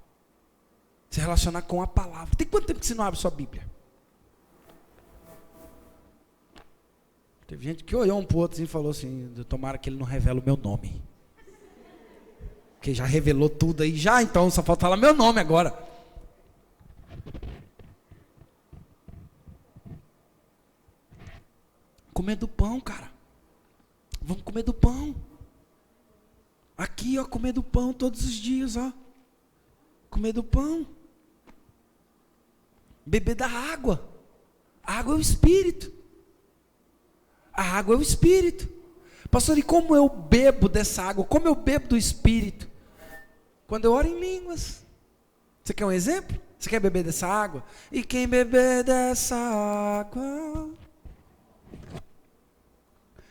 Se relacionar com a palavra. Tem quanto tempo que você não abre sua Bíblia? Teve gente que olhou um para o outro assim, e falou assim: tomara que ele não revele o meu nome. Porque já revelou tudo aí, já, então só falta falar meu nome agora. Comer do pão, cara. Vamos comer do pão. Aqui, ó, comer do pão todos os dias, ó. Comer do pão. Beber da água. A água é o Espírito. A água é o Espírito. Pastor, e como eu bebo dessa água? Como eu bebo do Espírito? Quando eu oro em línguas. Você quer um exemplo? Você quer beber dessa água? E quem beber dessa água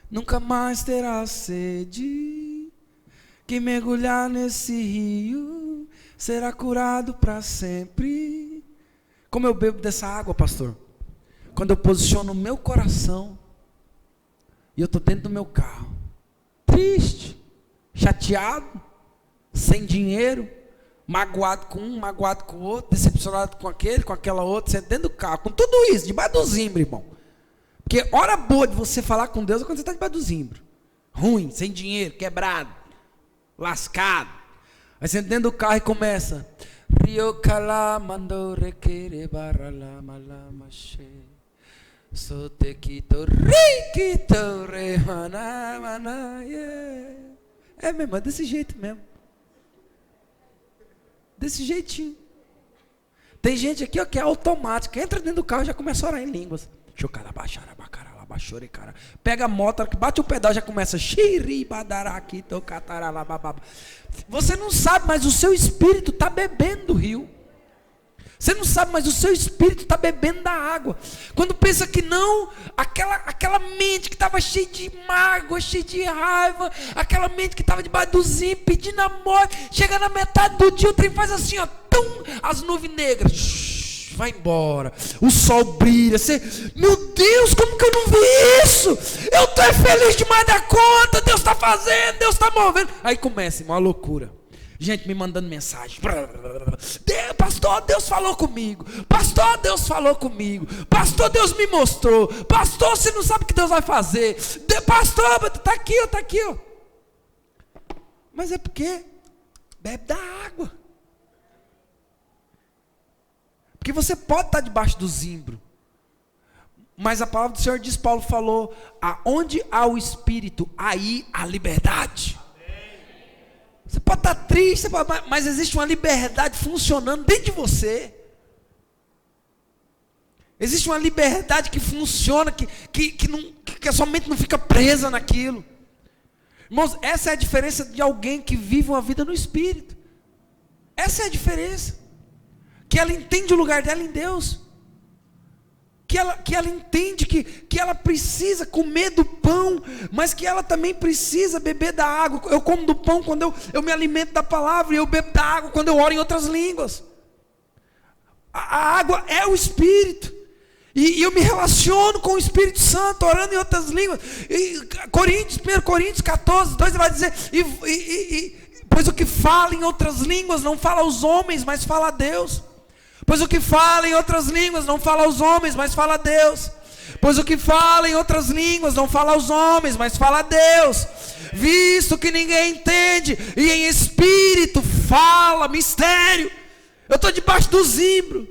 nunca mais terá sede. Quem mergulhar nesse rio será curado para sempre. Como eu bebo dessa água, pastor? Quando eu posiciono o meu coração e eu estou dentro do meu carro, triste, chateado, sem dinheiro, magoado com um, magoado com o outro, decepcionado com aquele, com aquela outra, você dentro do carro, com tudo isso, debaixo do zimbro, irmão. Porque hora boa de você falar com Deus é quando você está debaixo do zimbro. Ruim, sem dinheiro, quebrado, lascado. Aí você entra dentro do carro e começa. Rio Kala mandou requerer barala malamache. Sotequito riquito remana mana. É mesmo, é desse jeito mesmo. Desse jeitinho. Tem gente aqui, ó, que é automático. Entra dentro do carro e já começa a orar em línguas. Pega a moto, bate o pedal, já começa. Você não sabe, mas o seu espírito está bebendo do rio. Você não sabe, mas o seu espírito está bebendo da água. Quando pensa que não, aquela mente que estava cheia de mágoa, cheia de raiva, aquela mente que estava debaixo do zinho, pedindo amor, chega na metade do dia, o trem faz assim, ó, tum, as nuvens negras, vai embora, o sol brilha, você, meu Deus, como que eu não vi isso? Eu estou feliz demais da conta, Deus está fazendo, Deus está movendo. Aí começa, uma loucura. Gente me mandando mensagem. Pastor, Deus falou comigo. Pastor, Deus falou comigo. Pastor, Deus me mostrou. Pastor, você não sabe o que Deus vai fazer. Pastor, está aqui, ó, está aqui, ó. Mas é porque bebe da água. Porque você pode estar debaixo do zimbro. Mas a palavra do Senhor diz, Paulo falou, aonde há o Espírito, aí há liberdade. Você pode estar triste, mas existe uma liberdade funcionando dentro de você. Existe uma liberdade que funciona, que a sua mente não fica presa naquilo. Irmãos, essa é a diferença de alguém que vive uma vida no Espírito. Essa é a diferença. Que ela entende o lugar dela em Deus. Que ela entende que ela precisa comer do pão, mas que ela também precisa beber da água. Eu como do pão quando eu me alimento da palavra, e eu bebo da água quando eu oro em outras línguas. A água é o Espírito, e eu me relaciono com o Espírito Santo, orando em outras línguas. E 1 Coríntios 14, 2, ele vai dizer, pois o que fala em outras línguas não fala aos homens, mas fala a Deus. Pois o que fala em outras línguas não fala aos homens, mas fala a Deus. Pois o que fala em outras línguas não fala aos homens, mas fala a Deus. Visto que ninguém entende, e em espírito fala, mistério. Eu estou debaixo do zimbro.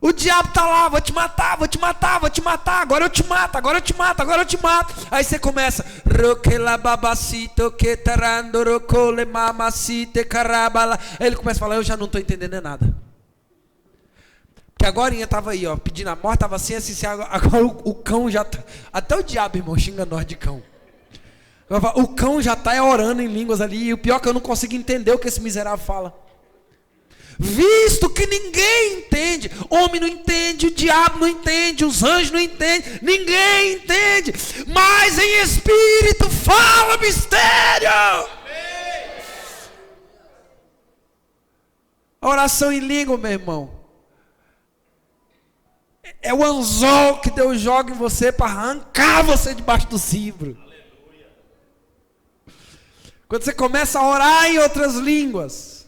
O diabo está lá, vou te matar, vou te matar, vou te matar. Agora eu te mato, agora eu te mato, agora eu te mato. Aí você começa. Aí ele começa a falar, eu já não estou entendendo nada. Que agora estava aí, ó, pedindo a morte, estava assim, agora o cão já está, até o diabo, irmão, xinga nós de cão. O cão já está orando em línguas ali, e o pior é que eu não consigo entender o que esse miserável fala. visto que ninguém entende, homem não entende, o diabo não entende, os anjos não entendem, ninguém entende, mas em espírito fala mistério. A oração em língua, meu irmão, é o anzol que Deus joga em você para arrancar você debaixo do cimbro. Quando você começa a orar em outras línguas,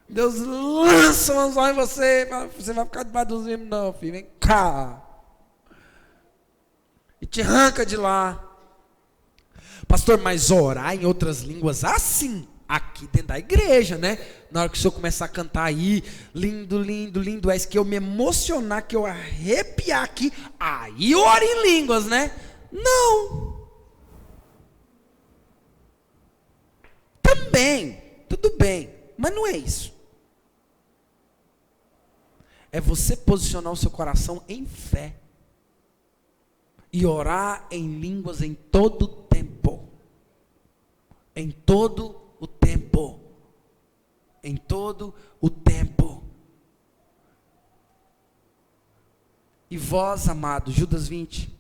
Deus lança um anzol em você, você vai ficar debaixo do cimbro, não, filho, vem cá. E te arranca de lá. Pastor, mas orar em outras línguas assim, aqui dentro da igreja, né? Na hora que o senhor começar a cantar aí, lindo, lindo, lindo, é que eu me emocionar, que eu arrepiar aqui, aí eu oro em línguas, né? Não. Também, tudo bem, mas não é isso. É você posicionar o seu coração em fé e orar em línguas em todo o tempo. Em todo o tempo. Em todo o tempo. E vós, amado, Judas 20,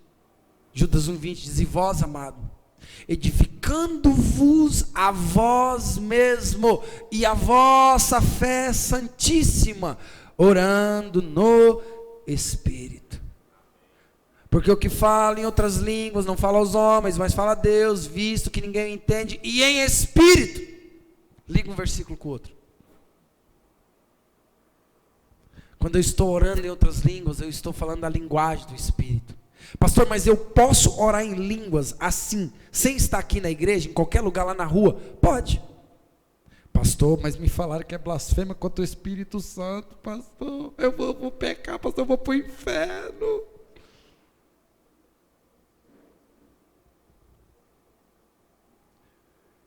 Judas 1:20 diz: e vós, amado, edificando-vos a vós mesmo e a vossa fé santíssima, orando no Espírito. Porque o que fala em outras línguas não fala aos homens, mas fala a Deus, visto que ninguém entende, e em Espírito. Liga um versículo com o outro. Quando eu estou orando em outras línguas, eu estou falando a linguagem do Espírito. Pastor, mas eu posso orar em línguas assim, sem estar aqui na igreja, em qualquer lugar lá na rua? Pode. Pastor, mas me falaram que é blasfema contra o Espírito Santo. Pastor, eu vou pecar, pastor, eu vou para o inferno.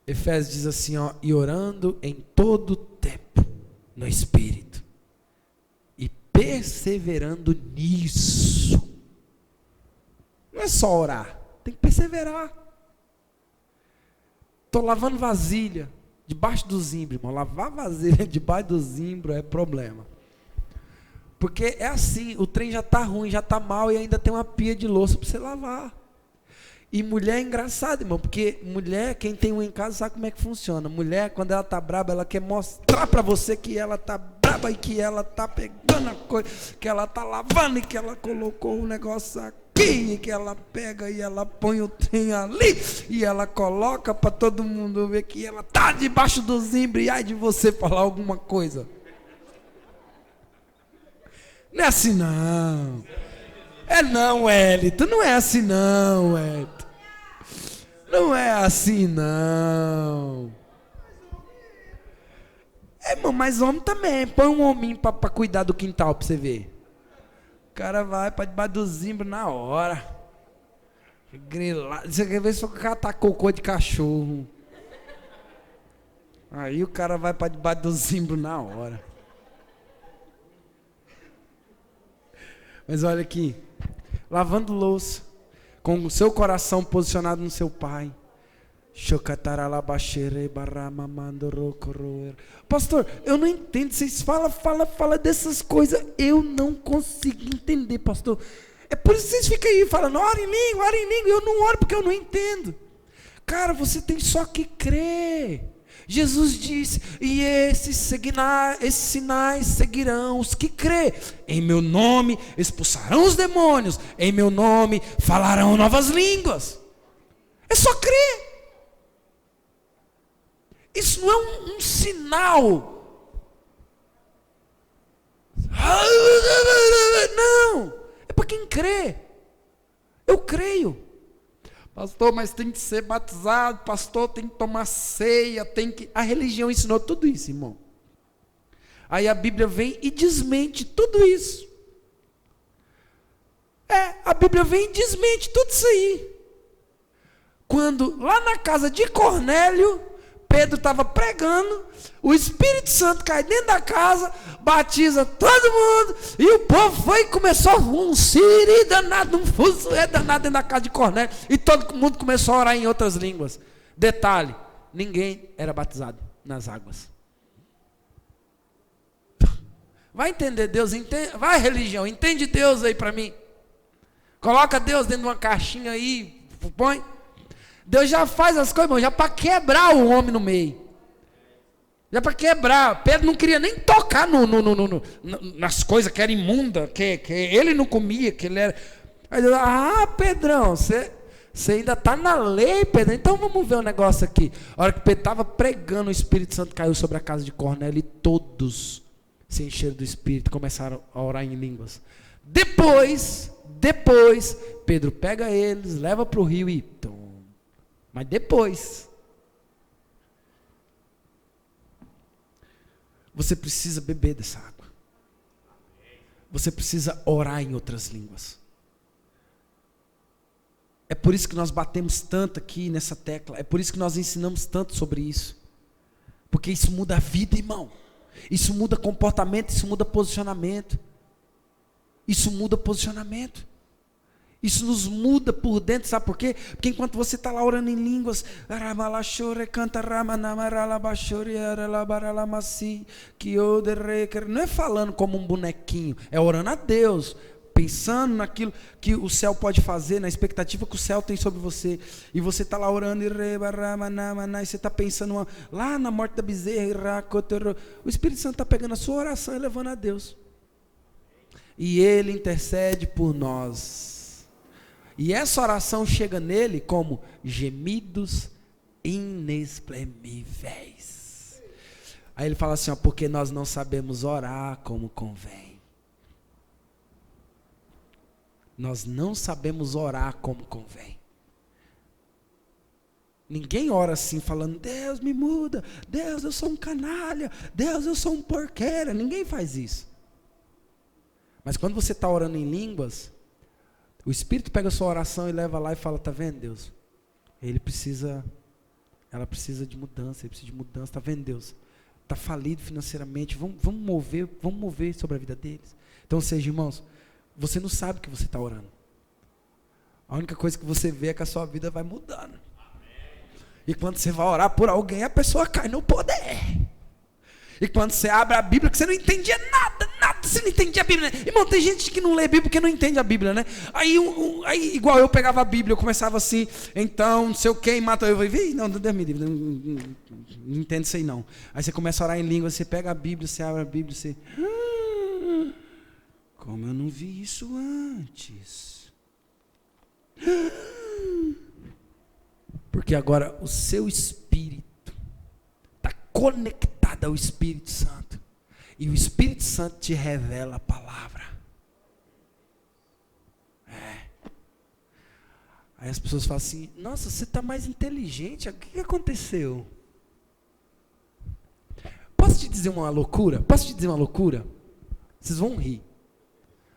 Efésios diz assim, ó, e orando em todo tempo no Espírito, e perseverando nisso. Não é só orar, tem que perseverar. Estou lavando vasilha debaixo do zimbro, irmão. Lavar vasilha debaixo do zimbro é problema. Porque é assim, o trem já está ruim, já está mal e ainda tem uma pia de louça para você lavar. E mulher é engraçado, irmão, porque mulher, quem tem um em casa sabe como é que funciona. Mulher, quando ela está braba, ela quer mostrar para você que ela está braba e que ela está pegando a coisa, que ela está lavando e que ela colocou o negócio aqui, e que ela pega e ela põe o trem ali, e ela coloca para todo mundo ver que ela está debaixo do zimbro, e ai de você falar alguma coisa. Não é assim não. É não, Hélito, não é assim não, Hélito. Não é assim não. É, irmão, mas homem também. Põe um hominho para cuidar do quintal para você ver. O cara vai para debaixo do zimbro na hora. Grilar. Você quer ver se o cara tá cocô de cachorro. Aí o cara vai para debaixo do zimbro na hora. Mas olha aqui. Lavando louça, com o seu coração posicionado no seu Pai. Pastor, eu não entendo. Vocês falam dessas coisas. Eu não consigo entender, pastor. É por isso que vocês ficam aí falando, ora em língua. Eu não oro porque eu não entendo. Cara, você tem só que crer. Jesus disse, e esses sinais seguirão os que crê. Em meu nome expulsarão os demônios. Em meu nome falarão novas línguas. É só crer. Isso não é um sinal. Não. É para quem crê. Eu creio. Pastor, mas tem que ser batizado, pastor, tem que tomar ceia, tem que... A religião ensinou tudo isso, irmão. Aí a Bíblia vem e desmente tudo isso. A Bíblia vem e desmente tudo isso aí. Quando lá na casa de Cornélio, Pedro estava pregando, o Espírito Santo cai dentro da casa, batiza todo mundo, e o povo foi e começou um siri danado, um fuzuê danado dentro da casa de Cornélio, e todo mundo começou a orar em outras línguas. Detalhe, ninguém era batizado nas águas. Vai entender Deus, vai religião, entende Deus aí para mim. Coloca Deus dentro de uma caixinha aí, põe. Deus já faz as coisas, irmão, já para quebrar o homem no meio. Já para quebrar. Pedro não queria nem tocar nas coisas que era imunda, que ele não comia, que ele era. Aí Deus, Pedrão, você ainda está na lei, Pedro. Então vamos ver um negócio aqui. A hora que Pedro estava pregando, o Espírito Santo caiu sobre a casa de Cornélio e todos se encheram do Espírito, começaram a orar em línguas. Depois, Pedro pega eles, leva para o rio e... Mas depois... Você precisa beber dessa água. Você precisa orar em outras línguas. É por isso que nós batemos tanto aqui nessa tecla. É por isso que nós ensinamos tanto sobre isso. Porque isso muda a vida, irmão. Isso muda comportamento, isso muda posicionamento. Isso muda posicionamento. Isso nos muda por dentro, sabe por quê? Porque enquanto você está lá orando em línguas, não é falando como um bonequinho, é orando a Deus, pensando naquilo que o céu pode fazer, na expectativa que o céu tem sobre você. E você está lá orando, e você está pensando lá na morte da bezerra, o Espírito Santo está pegando a sua oração e levando a Deus. E Ele intercede por nós. E essa oração chega nele como gemidos inexprimíveis. Aí ele fala assim, porque nós não sabemos orar como convém. Nós não sabemos orar como convém. Ninguém ora assim falando, Deus me muda, Deus eu sou um canalha, Deus eu sou um porqueira. Ninguém faz isso. Mas quando você está orando em línguas, o Espírito pega a sua oração e leva lá e fala, está vendo, Deus? Ela precisa de mudança, ele precisa de mudança, está vendo, Deus? Está falido financeiramente, vamos mover sobre a vida deles. Então, seja, irmãos, você não sabe o que você está orando. A única coisa que você vê é que a sua vida vai mudando. E quando você vai orar por alguém, a pessoa cai no poder. E quando você abre a Bíblia, que você não entendia nada, você não entendia a Bíblia, né? Irmão, tem gente que não lê a Bíblia porque não entende a Bíblia, né? Aí igual eu pegava a Bíblia, eu começava assim, então, não sei o que, mata eu, não, Deus me livre, não entendo isso aí não. Aí você começa a orar em língua, você pega a Bíblia, você abre a Bíblia, você... como eu não vi isso antes. Porque agora o seu espírito está conectado ao Espírito Santo. E o Espírito Santo te revela a palavra. Aí as pessoas falam assim, nossa, você está mais inteligente, o que aconteceu? Posso te dizer uma loucura? Vocês vão rir.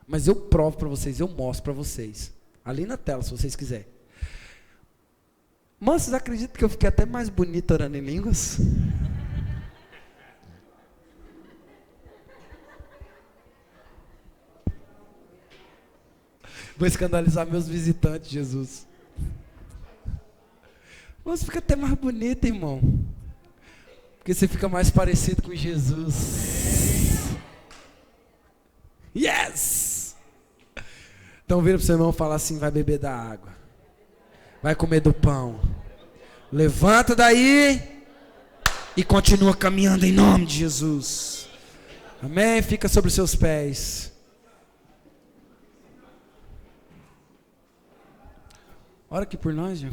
Mas eu provo para vocês, eu mostro para vocês. Ali na tela, se vocês quiserem. Mano, vocês acreditam que eu fiquei até mais bonito orando em línguas? Vou escandalizar meus visitantes, Jesus. Você fica até mais bonito, irmão. Porque você fica mais parecido com Jesus. Yes! Então vira para o seu irmão e fala assim, vai beber da água. Vai comer do pão. Levanta daí e continua caminhando em nome de Jesus. Amém? Fica sobre os seus pés. Ora aqui por nós, Gil.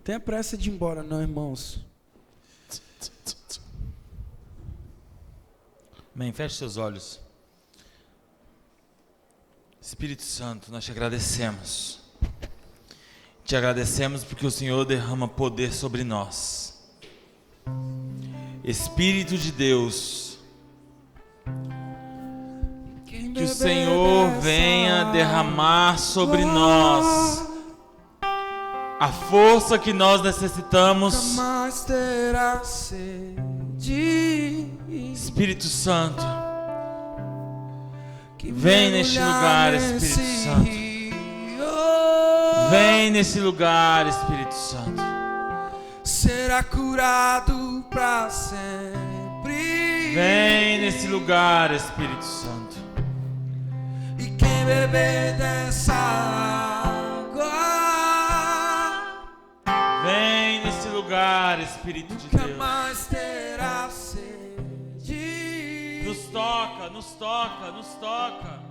Tenha pressa de ir embora, não, irmãos. Amém. Feche seus olhos. Espírito Santo, nós te agradecemos. Te agradecemos porque o Senhor derrama poder sobre nós. Espírito de Deus, que o Senhor venha derramar sobre nós a força que nós necessitamos. Espírito Santo, vem neste lugar, Espírito Santo. Vem nesse lugar, Espírito Santo. será curado para sempre. Vem nesse lugar, Espírito Santo. E quem beber dessa água, vem nesse lugar, Espírito de nunca Deus. mais terá sede. Nos toca, nos toca, nos toca.